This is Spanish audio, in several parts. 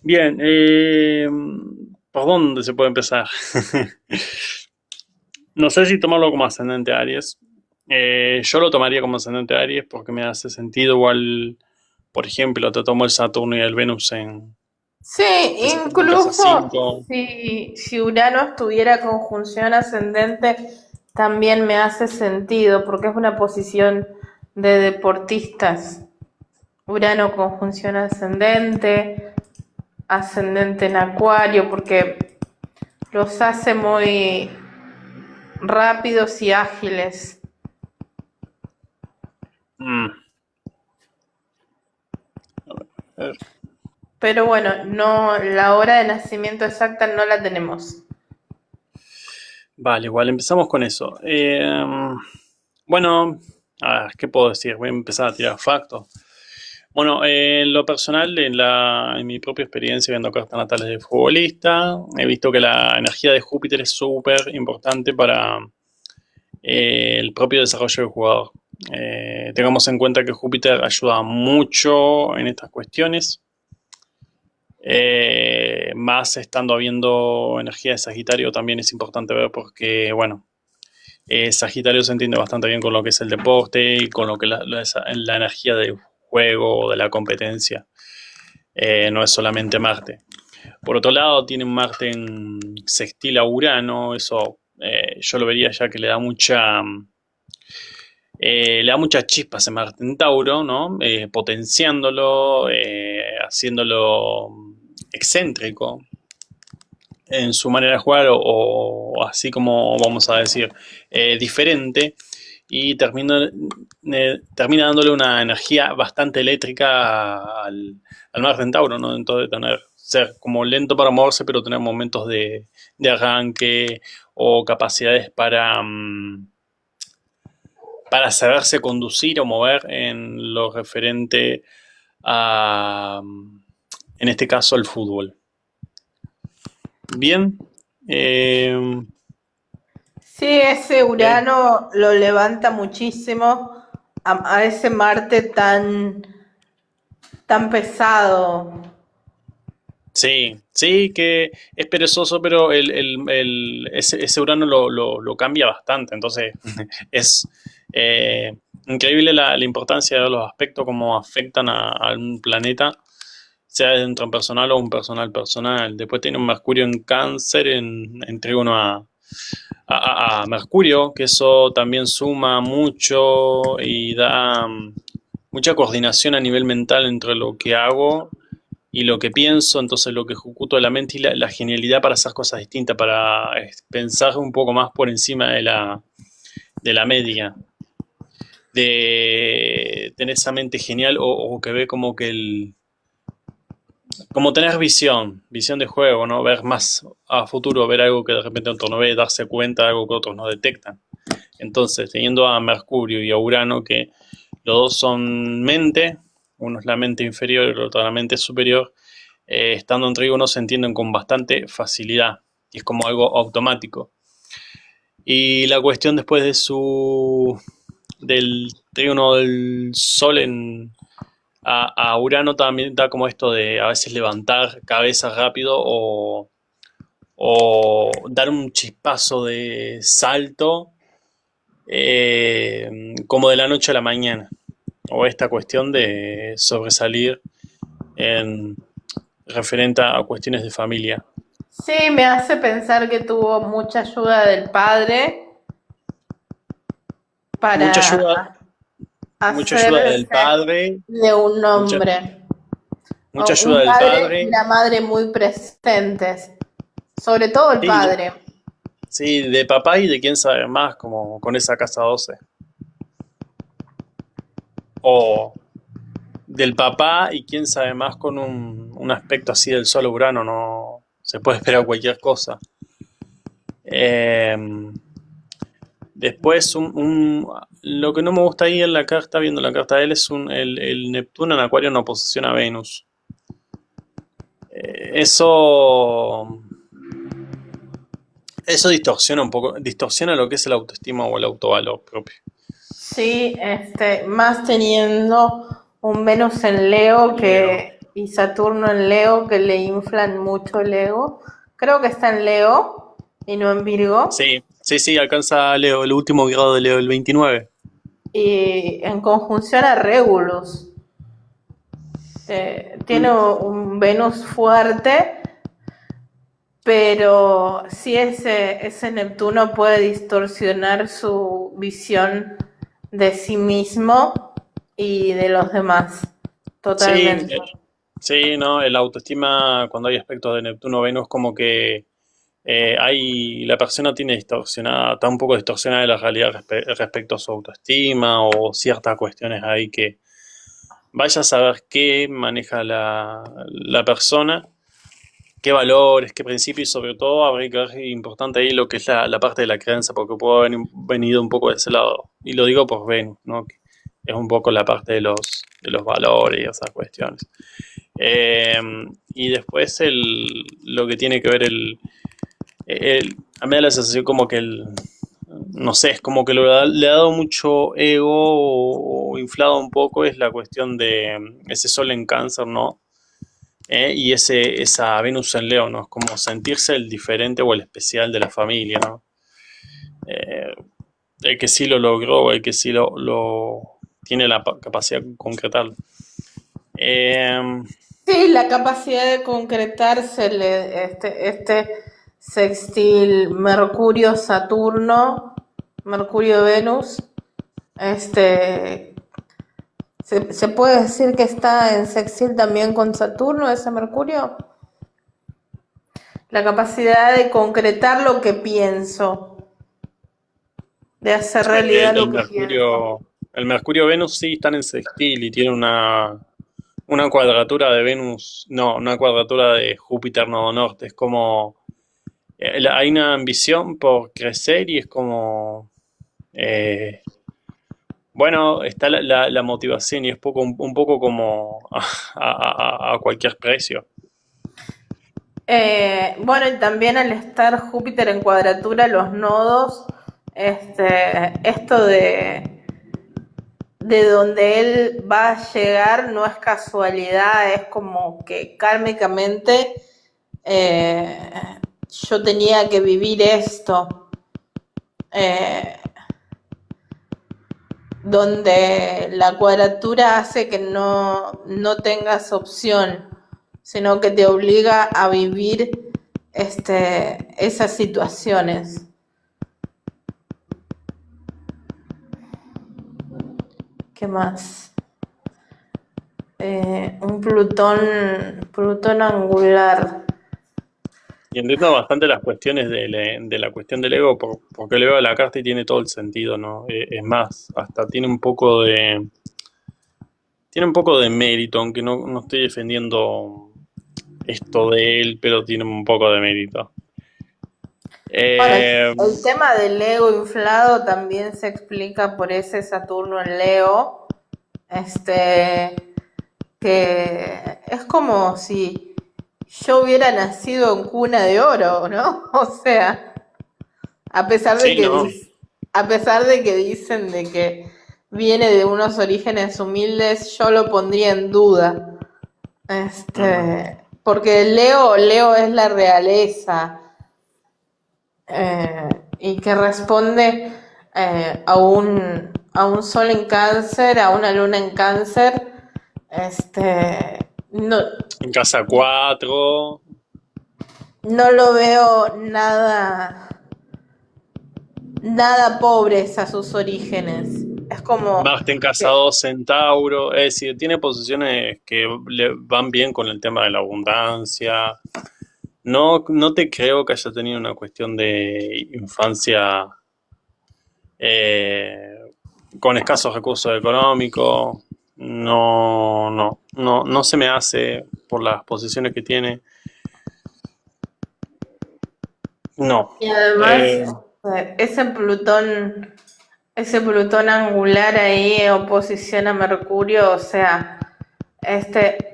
Bien, ¿por dónde se puede empezar? No sé si tomarlo como ascendente Aries. Yo lo tomaría como ascendente Aries porque me hace sentido igual, por ejemplo, te tomo el Saturno y el Venus Sí, el Saturno en casa incluso 5. si Urano estuviera conjunción ascendente, también me hace sentido, porque es una posición de deportistas. Urano conjunción ascendente, ascendente en Acuario, porque los hace muy rápidos y ágiles. Mm, a ver, Pero bueno, no, la hora de nacimiento exacta no la tenemos. vale, igual empezamos con eso. Bueno, a ver, ¿qué puedo decir? Voy a empezar a tirar factos. Bueno, en lo personal, en mi propia experiencia viendo cartas natales de futbolista, he visto que la energía de Júpiter es súper importante para el propio desarrollo del jugador. Tengamos en cuenta que Júpiter ayuda mucho en estas cuestiones, más estando habiendo energía de Sagitario también es importante ver porque, bueno, Sagitario se entiende bastante bien con lo que es el deporte y con lo que la energía del juego, de la competencia. No es solamente Marte. Por otro lado, tiene Marte en sextil a Urano, eso yo lo vería ya que le da muchas chispas a Marte en Tauro, ¿no? Potenciándolo, haciéndolo excéntrico en su manera de jugar o así como vamos a decir, diferente y termina dándole una energía bastante eléctrica al Marte en Tauro, ¿no? Entonces ser como lento para moverse, pero tener momentos de arranque o capacidades para saberse conducir o mover en lo referente a, en este caso, el fútbol. Bien. Eh, Sí, ese eh, Urano lo levanta muchísimo a ese Marte tan pesado. sí, sí, que es perezoso, pero ese Urano lo cambia bastante. Entonces, es increíble la importancia de los aspectos, cómo afectan a un planeta, sea dentro personal o un personal personal. Después tiene un Mercurio en Cáncer, en trígono a Mercurio, que eso también suma mucho y da mucha coordinación a nivel mental entre lo que hago y lo que pienso, entonces lo que ejecuto de la mente y la genialidad para hacer cosas distintas, para pensar un poco más por encima de la media, de tener esa mente genial o que ve como que como tener visión de juego, ¿no? Ver más a futuro, ver algo que de repente otro no ve, darse cuenta de algo que otros no detectan. Entonces, teniendo a Mercurio y a Urano, que los dos son mente, uno es la mente inferior y el otro la mente superior, estando en trígono se entienden con bastante facilidad y es como algo automático. Y la cuestión después del trígono del Sol a Urano también da como esto de a veces levantar cabeza rápido o dar un chispazo de salto como de la noche a la mañana. O esta cuestión de sobresalir en referente a cuestiones de familia. Sí, me hace pensar que tuvo mucha ayuda del padre Mucha para ayuda, mucha ayuda del hacerse padre, de un mucha, hombre. mucha ayuda Un del padre y padre, la madre muy presentes, sobre todo el sí, padre. sí, de papá y de quién sabe más, como con esa casa 12. O del papá y quién sabe más con un aspecto así del sol Urano, no se puede esperar cualquier cosa. Eh, Después, lo que no me gusta ahí en la carta, viendo la carta de él, es el Neptuno en Acuario en oposición a Venus. Eso distorsiona un poco, distorsiona lo que es el autoestima o el autovalor propio. Sí, más teniendo un Venus en Leo Leo. y Saturno en Leo, que le inflan mucho el ego. Creo que está en Leo y no en Virgo. Sí, sí, sí, alcanza Leo, el último grado de Leo, el 29. Y en conjunción a Regulus. Tiene Mm. un Venus fuerte, pero sí ese Neptuno puede distorsionar su visión de sí mismo y de los demás, Sí, totalmente. sí, no, el autoestima cuando hay aspectos de Neptuno-Venus como que la persona tiene distorsionada, está un poco distorsionada de la realidad respecto a su autoestima o ciertas cuestiones ahí que vaya a saber qué maneja la persona, qué valores, qué principios y sobre todo habría que ver importante ahí lo que es la parte de la creencia porque puede haber venido un poco de ese lado y lo digo por Venus, ¿no? Que es un poco la parte de los valores y esas cuestiones. Eh, y después lo que tiene que ver a mí me da la sensación como que no sé, es como que le ha dado mucho ego o inflado un poco, es la cuestión de ese sol en cáncer, ¿no? Y esa Venus en Leo, ¿no? Es como sentirse el diferente o el especial de la familia, ¿no? Eh, el que sí lo logró, el que sí tiene la capacidad de concretarlo. Eh, Sí, la capacidad de concretarse este sextil Mercurio-Saturno, Mercurio-Venus, este, se puede decir que está en sextil también con Saturno, ese Mercurio. La capacidad de concretar lo que pienso, de hacer realidad el, lo el que pienso. Mercurio, el Mercurio-Venus sí están en sextil y tiene una cuadratura de Venus, no, una cuadratura de Júpiter nodo norte. Es como, hay una ambición por crecer y es como, eh, bueno, está la motivación y es un poco como a cualquier precio. Bueno, y también al estar Júpiter en cuadratura, los nodos, esto de donde él va a llegar no es casualidad, es como que kármicamente yo tenía que vivir esto, eh, donde la cuadratura hace que no tengas opción, sino que te obliga a vivir esas situaciones. ¿Qué más? Un Plutón angular. Y entiendo bastante las cuestiones de la cuestión del ego, porque el ego de la carta y tiene todo el sentido, ¿no? Es más, hasta tiene un poco de mérito, aunque no estoy defendiendo esto de él, pero tiene un poco de mérito. Bueno, Eh, el tema del ego inflado también se explica por ese Saturno en Leo, este, que es como si yo hubiera nacido en cuna de oro, ¿no? O sea, a pesar de sí, que no, a pesar de que dicen de que viene de unos orígenes humildes, yo lo pondría en duda. Porque Leo es la realeza, y que responde a un sol en cáncer, a una luna en cáncer, no, en casa 4 no lo veo nada pobres a sus orígenes. Es como Marte en casa que, 2 Centauro, es decir, tiene posiciones que le van bien con el tema de la abundancia. No te creo que haya tenido una cuestión de infancia eh, con escasos recursos económicos. No se me hace por las posiciones que tiene. No. y además Eh, ese Plutón angular ahí en oposición a Mercurio, o sea,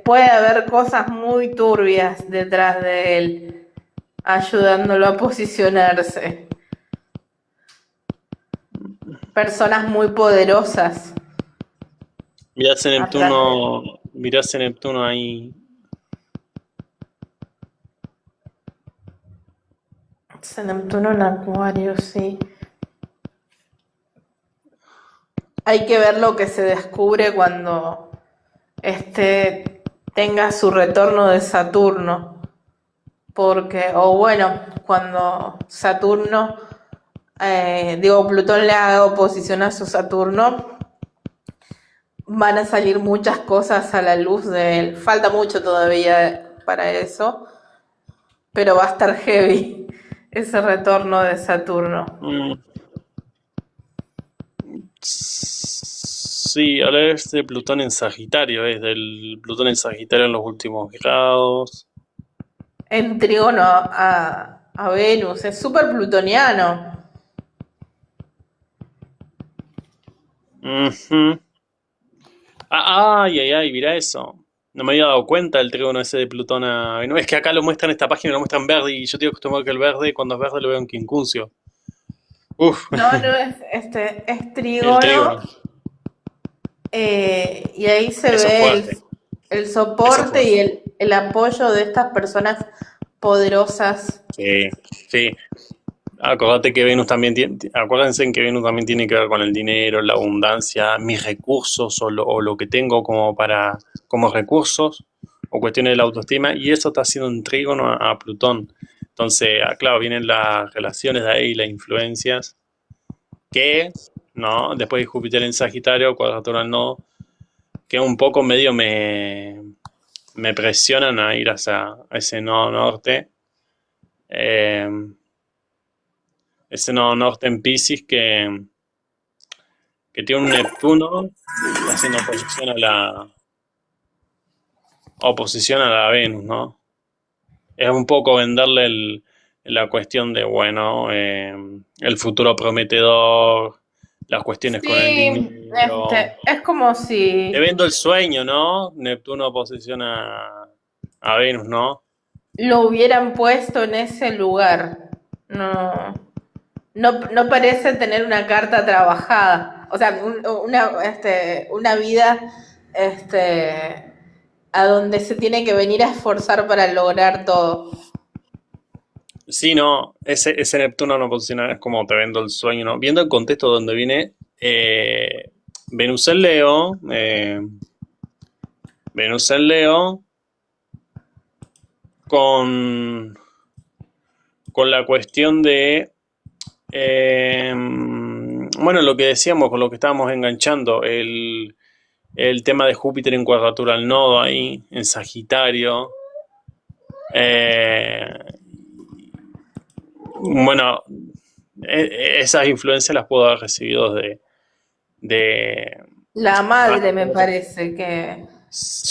puede haber cosas muy turbias detrás de él, ayudándolo a posicionarse. Personas muy poderosas mirá ese atrás de él. Neptuno, mirá ese Neptuno ahí. Ese Neptuno en Acuario, sí. Hay que ver lo que se descubre cuando tenga su retorno de Saturno. Porque, o bueno, cuando Saturno, Plutón le haga oposición a su Saturno, van a salir muchas cosas a la luz de él. Falta mucho todavía para eso, pero va a estar heavy ese retorno de Saturno. Mm, sí, ahora es de Plutón en Sagitario, es del Plutón en Sagitario en los últimos grados. En trígono a Venus, es súper plutoniano. Ujú. Ay, ay, ay, mira eso. No me había dado cuenta del trígono ese de Plutón a Venus. Es que acá lo muestran en esta página, lo muestran verde y yo estoy acostumbrado que el verde, cuando es verde, lo veo en quincuncio. Uf, No, no es el trígono, trígono. y ahí se Eso es ve fuerte. el Eso es soporte y fuerte. el apoyo de estas personas poderosas. Sí, sí. Acordate que Venus también tiene, acuérdense en que Venus también tiene que ver con el dinero, la abundancia, mis recursos o lo que tengo como para, como recursos o cuestiones de la autoestima, y eso está haciendo un trígono a Plutón. Entonces, claro, vienen las relaciones de ahí, las influencias, que, ¿no? Después de Júpiter en Sagitario, cuadratura al nodo, que un poco medio me presionan a ir hacia ese nodo norte. Eh, ese nodo norte en Pisces que tiene un Neptuno que está haciendo oposición a la Venus, ¿no? Es un poco venderle la cuestión de, bueno, el futuro prometedor, las cuestiones con el Sí, dinero. es como Te si vendo el sueño, ¿no? Neptuno oposición a Venus, ¿no? lo hubieran puesto en ese lugar. No, no parece tener una carta trabajada. O sea, una vida este, a donde se tiene que venir a esforzar para lograr todo. Sí, no, ese Neptuno no posiciona, es como te vendo el sueño, ¿no? Viendo el contexto donde viene Venus en Leo, Venus en Leo, con, con la cuestión de, bueno, lo que decíamos, con lo que estábamos enganchando, el tema de Júpiter en cuadratura al nodo ahí, en Sagitario. Eh, bueno, esas influencias las puedo haber recibido de La madre me rasgos. parece que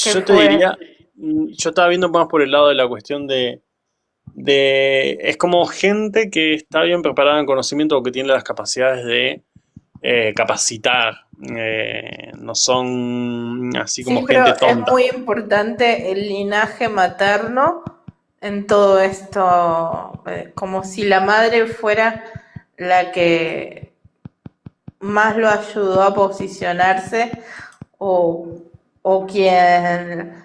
Yo te fue. diría, yo estaba viendo más por el lado de la cuestión es como gente que está bien preparada en conocimiento o que tiene las capacidades de capacitar. No son así como Sí, pero gente es tonta. muy importante el linaje materno en todo esto, como si la madre fuera la que más lo ayudó a posicionarse o, o quien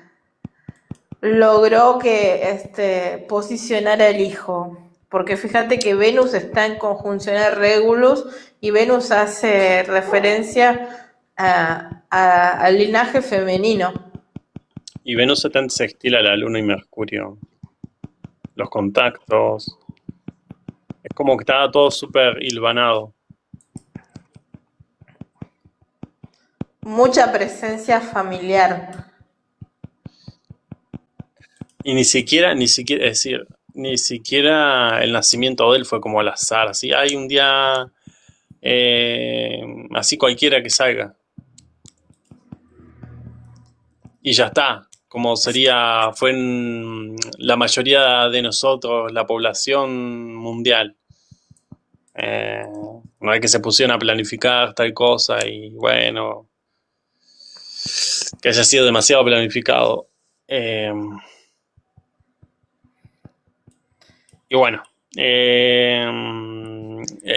logró que posicionara el hijo. Porque fíjate que Venus está en conjunción a Regulus y Venus hace referencia al linaje femenino. Y Venus está en sextil a la Luna y Mercurio. Los contactos. Es como que estaba todo súper hilvanado. Mucha presencia familiar. Y ni siquiera, es decir, ni siquiera el nacimiento de él fue como al azar. Así, hay un día así cualquiera que salga. Y ya está. Como fue en la mayoría de nosotros, la población mundial. No hay que se pusieron a planificar tal cosa y bueno, que haya sido demasiado planificado. Eh, y bueno,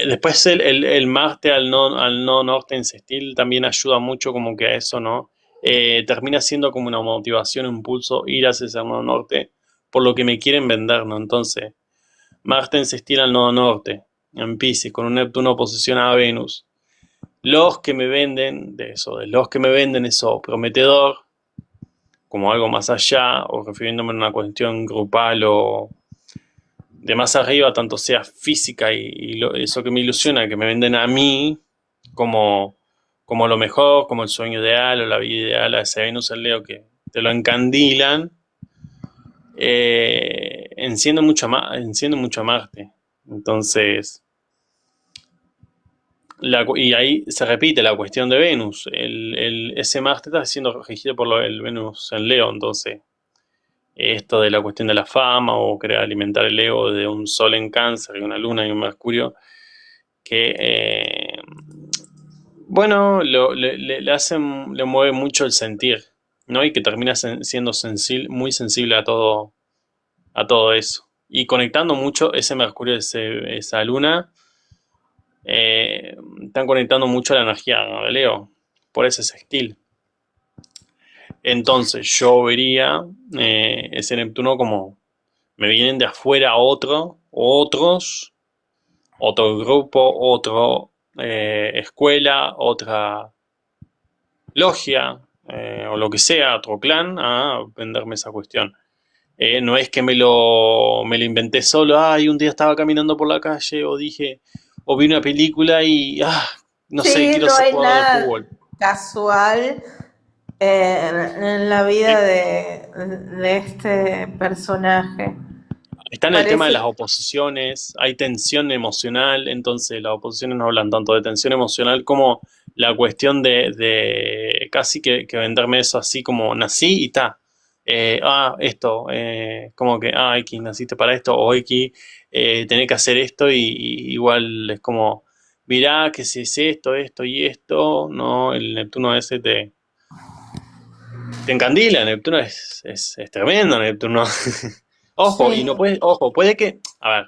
después el Marte al no norte en sextil también ayuda mucho como que a eso, ¿no? Termina siendo como una motivación, un impulso ir hacia ese nodo norte por lo que me quieren vender, ¿no? Entonces, Marte se estira al nodo norte, en Piscis, con un Neptuno oposición a Venus. Los que me venden, de los que me venden eso prometedor, como algo más allá, o refiriéndome a una cuestión grupal o de más arriba, tanto sea física eso que me ilusiona, que me venden a mí como, como lo mejor, como el sueño ideal o la vida ideal, a ese Venus en Leo que te lo encandilan, enciende mucho a Marte. Entonces, y ahí se repite la cuestión de Venus. Ese Marte está siendo regido por el Venus en Leo, entonces esto de la cuestión de la fama o querer alimentar el ego de un Sol en Cáncer y una Luna y un Mercurio que, bueno, le mueve mucho el sentir, ¿no? Y que termina siendo muy sensible a todo eso. Y conectando mucho ese Mercurio, esa Luna, están conectando mucho la energía de Leo por ese sextil. Entonces yo vería ese Neptuno como me vienen de afuera otro grupo, otra escuela, otra logia o lo que sea, otro clan a venderme esa cuestión. No es que me lo inventé solo, un día estaba caminando por la calle o dije, o vi una película y, no sé, Sí, quiero no ser hay jugador de nada fútbol. casual en la vida Eh, de este personaje. Está en el tema de las Parece, oposiciones, hay tensión emocional, entonces las oposiciones no hablan tanto de tensión emocional como la cuestión de casi que venderme eso así como nací y está. Esto, como que, X, naciste para esto, o X, tenés que hacer esto, y igual es como, mirá que si es esto y esto, no, el Neptuno ese te encandila, Neptuno es tremendo, Neptuno. Ojo, y no sí, puede, ojo, puede que, a ver,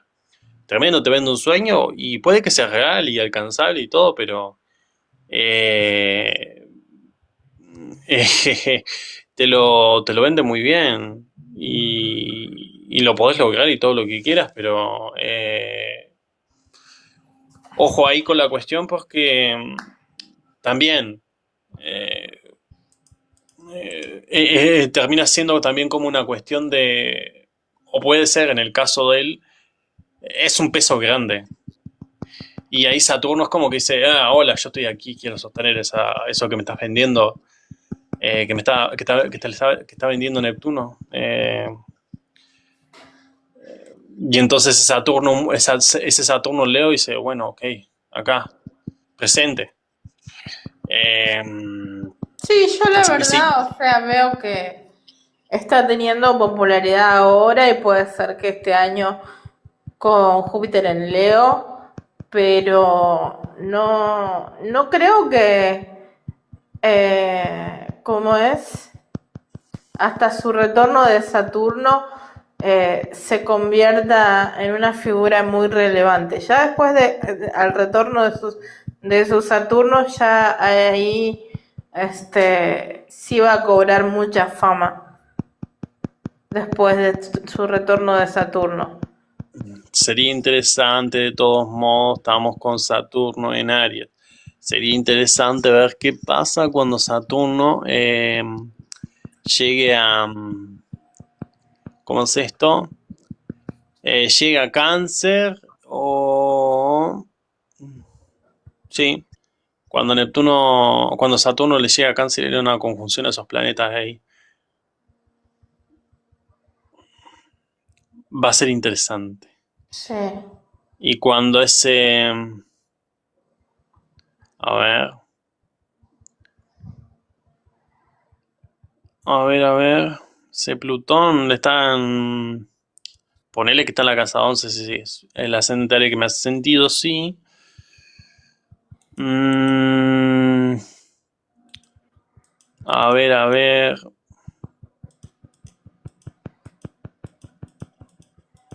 tremendo te vende un sueño y puede que sea real y alcanzable y todo, pero eh, te lo vende muy bien y lo podés lograr y todo lo que quieras, pero ojo ahí con la cuestión porque también eh, termina siendo también como una cuestión de, o puede ser en el caso de él, es un peso grande. Y ahí Saturno es como que dice, hola, yo estoy aquí, quiero sostener eso que me estás vendiendo, que está vendiendo Neptuno. Y entonces ese Saturno Leo dice, bueno, ok, acá, presente. Eh, sí, yo la así que sí, verdad, o sea, veo que está teniendo popularidad ahora y puede ser que este año con Júpiter en Leo, pero no creo que, como es, hasta su retorno de Saturno se convierta en una figura muy relevante. Ya después al retorno de su Saturno, ya ahí sí va a cobrar mucha fama después de su retorno de Saturno. sería interesante de todos modos, estamos con Saturno en Aries. Sería interesante ver qué pasa cuando Saturno llegue a... ¿Cómo es esto? Llega a Cáncer o... Sí, cuando Saturno le llega a Cáncer era una conjunción a esos planetas ahí. Va a ser interesante. Sí. Y cuando ese... A ver... A ver... Ese Plutón le están... Ponele que está en la casa 11, sí, sí. Es el ascendente que me hace sentido, sí. Mm, a ver, a ver.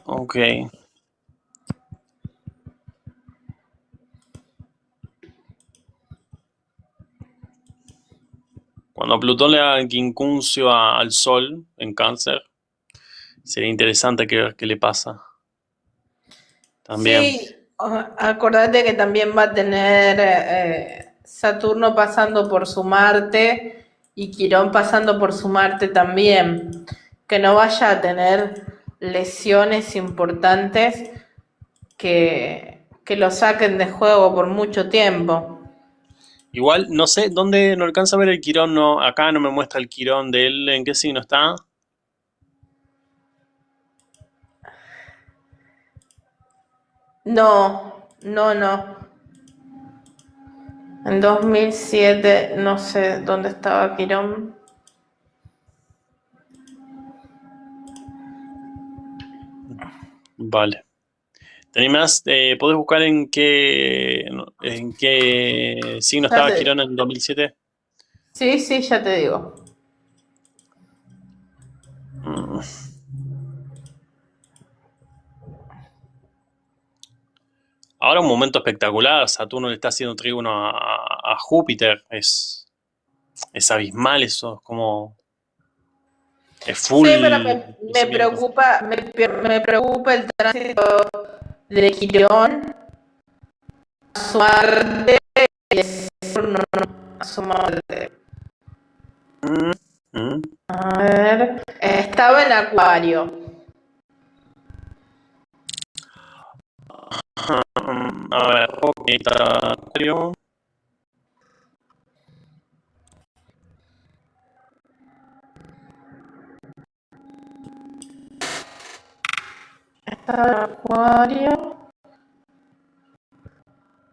Ok. Cuando Plutón le haga quincuncio al Sol en Cáncer, sería interesante que ver qué le pasa. también. Sí, acordate que también va a tener Saturno pasando por su Marte y Quirón pasando por su Marte también. Que no vaya a tener lesiones importantes que lo saquen de juego por mucho tiempo. Igual, no sé, ¿dónde no alcanza a ver el Quirón? No, acá no me muestra el Quirón de él, ¿en qué signo está? No, no, no. En 2007 no sé dónde estaba Quirón. Vale. ¿Te animás? ¿Podés buscar en qué signo Ya estaba te, Quirón en 2007? sí, sí, ya te digo. Mm. Ahora un momento espectacular, Saturno le está haciendo trígono a Júpiter, es abismal eso, es como, es Sí, full pero me crecimiento. preocupa, me preocupa el tránsito de Quirón a su Marte y de Saturno a su Marte. Mm, mm. A ver, estaba en Acuario. A ver, ok, está Acuario. Estaba en Acuario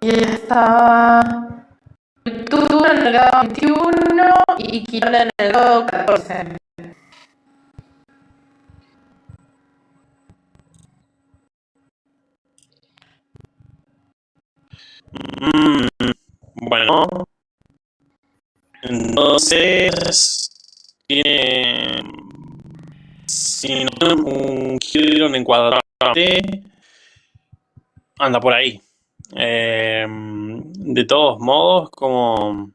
y estaba Neptuno en el grado 21 y Quirón en el grado 14. Mm, bueno, entonces tiene, si no tiene un Quirón encuadrante, anda por ahí. De todos modos, como...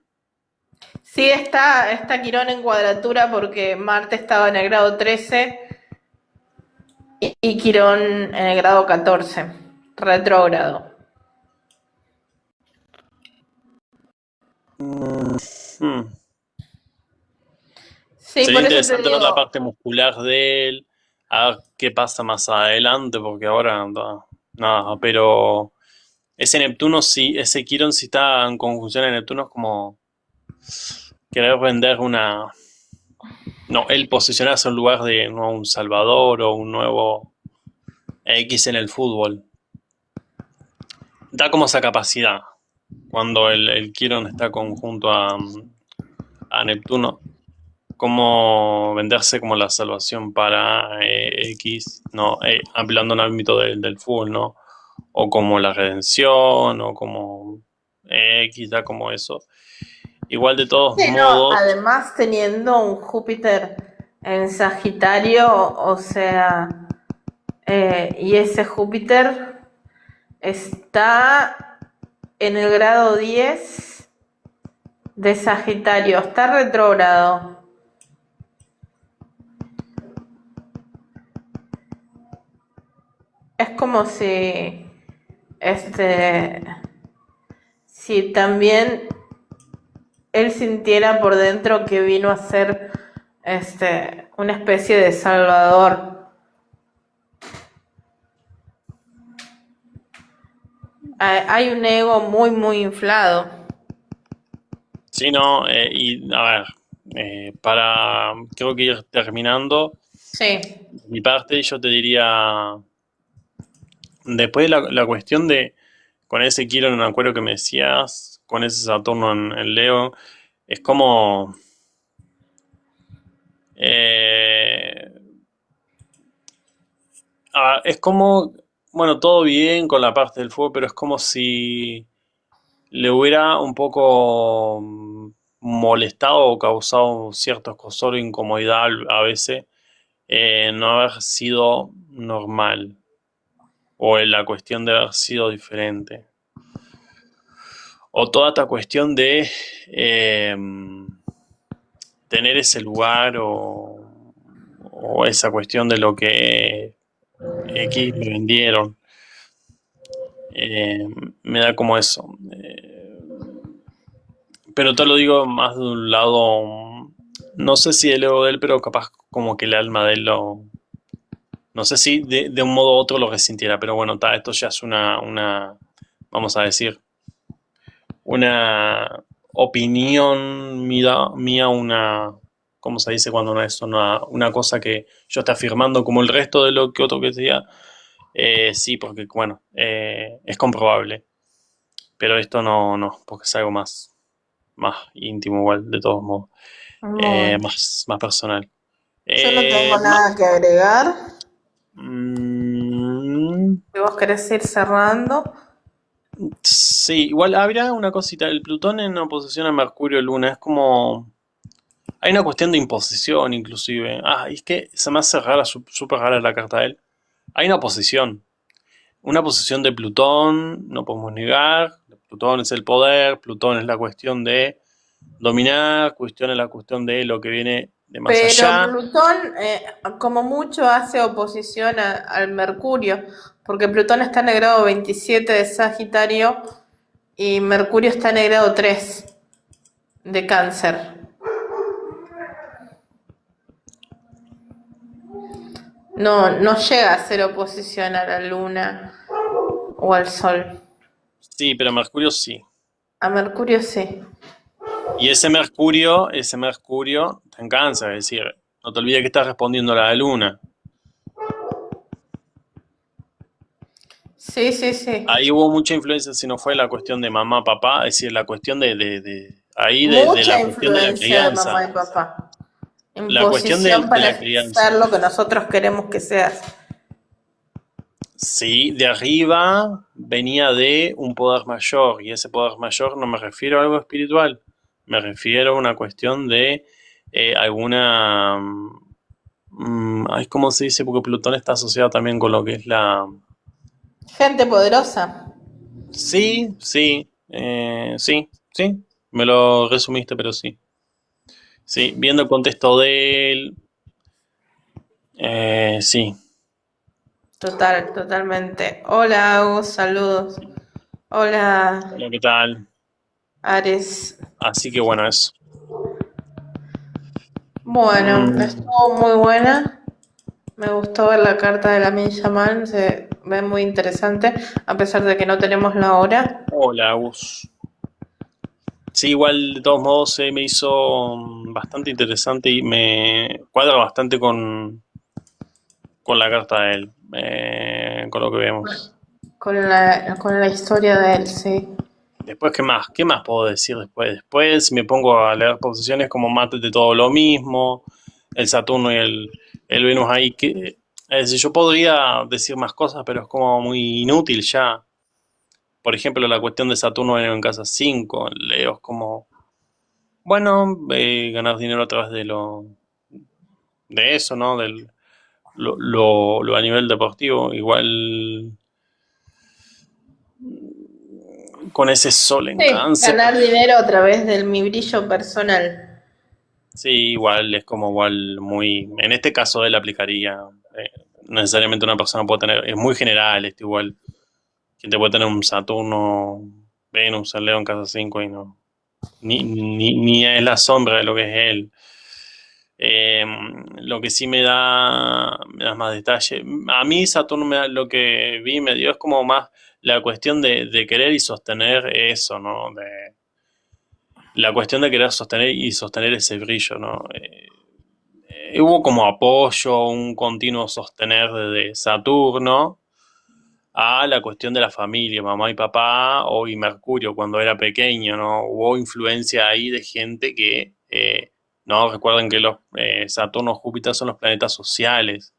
Sí, está Quirón en cuadratura porque Marte estaba en el grado 13 y Quirón en el grado 14, retrógrado. mm, hmm. Sí, Sería por eso te interesante ver la digo, parte muscular de él, a ver qué pasa más adelante, porque ahora nada, pero ese Neptuno sí, ese Quirón si está en conjunción en Neptuno es como querer vender una, no, él posicionarse en un lugar de no, un Salvador o un nuevo X en el fútbol. Da como esa capacidad cuando el Quirón está conjunto a Neptuno, como venderse como la salvación para X, ¿no? Hablando en el ámbito del fútbol, ¿no? O como la redención, o como X, da como eso. Igual de todos sí, no, modos, además teniendo un Júpiter en Sagitario, o sea, y ese Júpiter está en el grado 10 de Sagitario, está retrógrado. Es como este, si también él sintiera por dentro que vino a ser una especie de salvador. Hay un ego muy, muy inflado. sí, ¿no? Y a ver, creo que ir terminando, Sí. mi parte, yo te diría, después de la cuestión de, con ese Quirón en Acuario que me decías, con ese Saturno en Leo, es como... eh, es como, bueno, todo bien con la parte del fuego, pero es como si le hubiera un poco molestado o causado cierto escozor o incomodidad a veces no haber sido normal o en la cuestión de haber sido diferente. O toda esta cuestión de eh, tener ese lugar o esa cuestión de lo que X le vendieron. Eh, Me da como eso. Pero te lo digo más de un lado, no sé si el ego de él, pero capaz como que el alma de él lo... No sé si de un modo u otro lo resintiera, pero bueno, esto ya es vamos a decir, una opinión mía, ¿cómo se dice cuando no es una cosa que yo esté afirmando como el resto de lo que otro que decía? Sí, porque bueno, es comprobable, pero esto no, porque es algo más íntimo igual, de todos modos, Bueno, más personal. yo no tengo Ma- nada que agregar. mm, Si vos querés ir cerrando. sí, igual habría una cosita, el Plutón en oposición a Mercurio Luna es como... Hay una cuestión de imposición inclusive. Ah, y es que se me hace rara, súper rara la carta de él. Hay una oposición. Una posición de Plutón, no podemos negar. Plutón es el poder, Plutón es la cuestión de dominar, cuestión es la cuestión de lo que viene de más Pero allá. Plutón, como mucho, hace oposición al Mercurio, porque Plutón está en el grado 27 de Sagitario y Mercurio está en el grado 3 de Cáncer. No, no llega a hacer oposición a la Luna o al Sol. Sí, pero Mercurio sí. A Mercurio sí. Y ese Mercurio está en cáncer, es decir, no te olvides que estás respondiendo a la luna. Sí, sí, sí. Ahí hubo mucha influencia, si no fue la cuestión de mamá, papá, es decir, la cuestión ahí de Mucha la cuestión de la influencia de crianza. mamá y papá. La cuestión Imposición de para la ser crianza. lo que nosotros queremos que seas. Sí, de arriba venía de un poder mayor, y ese poder mayor no me refiero a algo espiritual, me refiero a una cuestión de alguna... ay, ¿cómo se dice? Porque Plutón está asociado también con lo que es la... Gente poderosa. Sí, sí, sí, me lo resumiste, pero sí. Sí, viendo el contexto de él, sí. Total, totalmente. Hola, Agus, saludos. Hola, Hola, ¿qué tal? Ares. Así que bueno, eso. Bueno, Mm, estuvo muy buena. Me gustó ver la carta de la Yamal, se ve muy interesante, a pesar de que no tenemos la hora. hola, Gus. Sí, igual de todos modos se me hizo bastante interesante y me cuadra bastante con la carta de él, con lo que vemos. Con la historia de él, sí. Después, ¿qué más? ¿Qué más puedo decir después? Después me pongo a leer posiciones como Mate de todo lo mismo, el Saturno y el Venus ahí. Es decir, yo podría decir más cosas, pero es como muy inútil ya. Por ejemplo, la cuestión de Saturno en casa 5 Leo es como, bueno, ganar dinero a través de eso, ¿no? Lo a nivel deportivo, igual con ese sol en Sí, cáncer. ganar dinero a través de mi brillo personal. Sí, igual es como igual muy, en este caso él aplicaría, eh, no necesariamente una persona puede tener, es muy general, igual, quien te puede tener un Saturno, Venus, el Leo en casa 5 y no, ni es la sombra de lo que es él. Eh, lo que sí me da más detalle. A mí Saturno lo que vi me dio es como más la cuestión de querer y sostener eso, ¿no? La cuestión de querer sostener y sostener ese brillo, ¿no? Hubo como apoyo, un continuo sostener desde Saturno a la cuestión de la familia, mamá y papá, o y Mercurio cuando era pequeño, ¿no? Hubo influencia ahí de gente que, no, recuerden que los Saturno, Júpiter son los planetas sociales,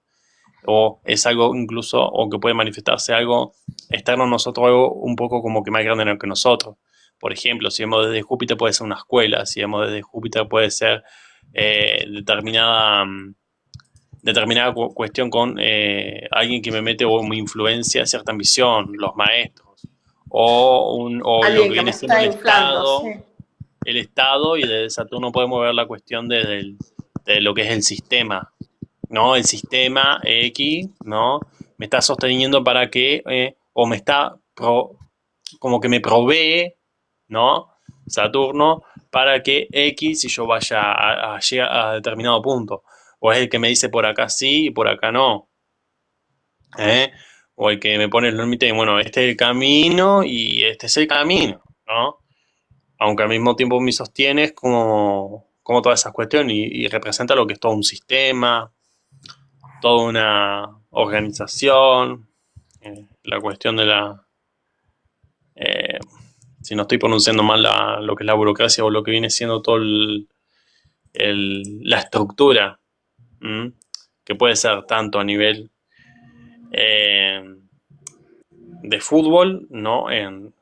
o es algo incluso, o que puede manifestarse algo externo a nosotros, algo un poco como que más grande que nosotros. Por ejemplo, si vemos desde Júpiter puede ser una escuela, si vemos desde Júpiter puede ser determinada cuestión con alguien que me mete o me influencia cierta ambición, los maestros, o lo Alguien que que me viene siendo está inflando, sí. el Estado, y desde Saturno podemos ver la cuestión de lo que es el sistema, ¿no? El sistema X, ¿no? Me está sosteniendo para que, o me está pro- como que me provee, ¿no? Saturno para que X y yo vaya a llegar a determinado punto. O es el que me dice por acá sí y por acá no. ¿Eh? O el que me pone el límite y bueno, este es el camino y este es el camino, ¿no? Aunque al mismo tiempo me sostiene como todas esas cuestiones y representa lo que es todo un sistema, toda una organización, la cuestión de eh, si no estoy pronunciando mal lo que es la burocracia o lo que viene siendo todo la estructura, ¿m? Que puede ser tanto a nivel eh, de fútbol, ¿no? En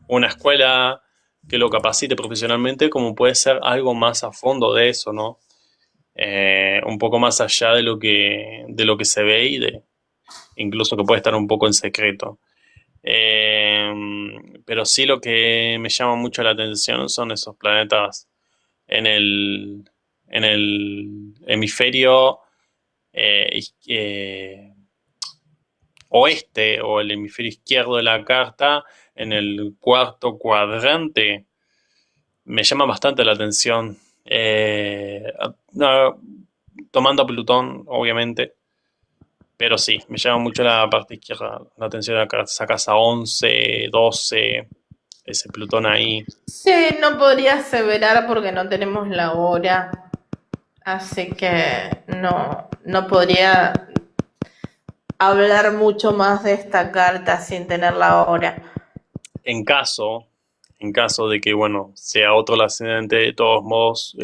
una escuela que lo capacite profesionalmente, como puede ser algo más a fondo de eso, ¿no? Un poco más allá de lo que se ve y de incluso que puede estar un poco en secreto. Eh, pero sí lo que me llama mucho la atención son esos planetas en en el hemisferio oeste o el hemisferio izquierdo de la carta, en el cuarto cuadrante, me llama bastante la atención. No, tomando a Plutón, obviamente, pero sí, me llama mucho la parte izquierda, la atención de esa casa 11 12 ese Plutón ahí. Sí, no podría aseverar porque no tenemos la hora, así que no podría hablar mucho más de esta carta sin tener la hora. En caso, en caso de que, bueno, sea otro el ascendente, de todos modos,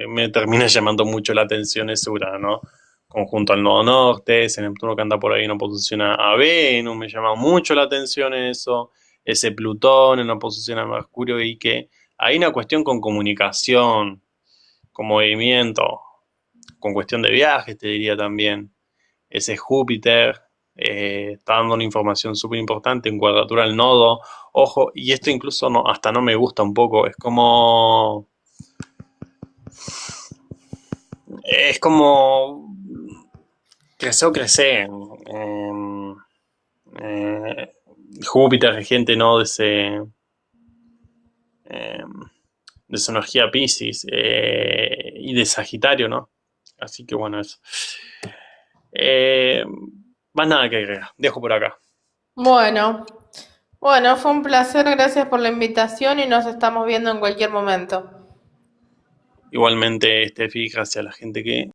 me termina llamando mucho la atención ese Urano, ¿no? Conjunto al nodo norte, ese Neptuno que anda por ahí en oposición a Venus, me llama mucho la atención eso, ese Plutón en oposición a Mercurio y que hay una cuestión con comunicación, con movimiento, con cuestión de viajes, te diría también. Ese Júpiter está dando una información súper importante en cuadratura al nodo. Ojo, y esto incluso no, hasta no me gusta un poco. Es como crecer o crecer. Eh, Júpiter, regente, ¿no? Eh, de su energía Piscis y de Sagitario, ¿no? Así que bueno, eso. Eh, Más nada que agregar. Dejo por acá. Bueno, bueno, fue un placer, gracias por la invitación y nos estamos viendo en cualquier momento. Igualmente, Steffi, gracias a la gente que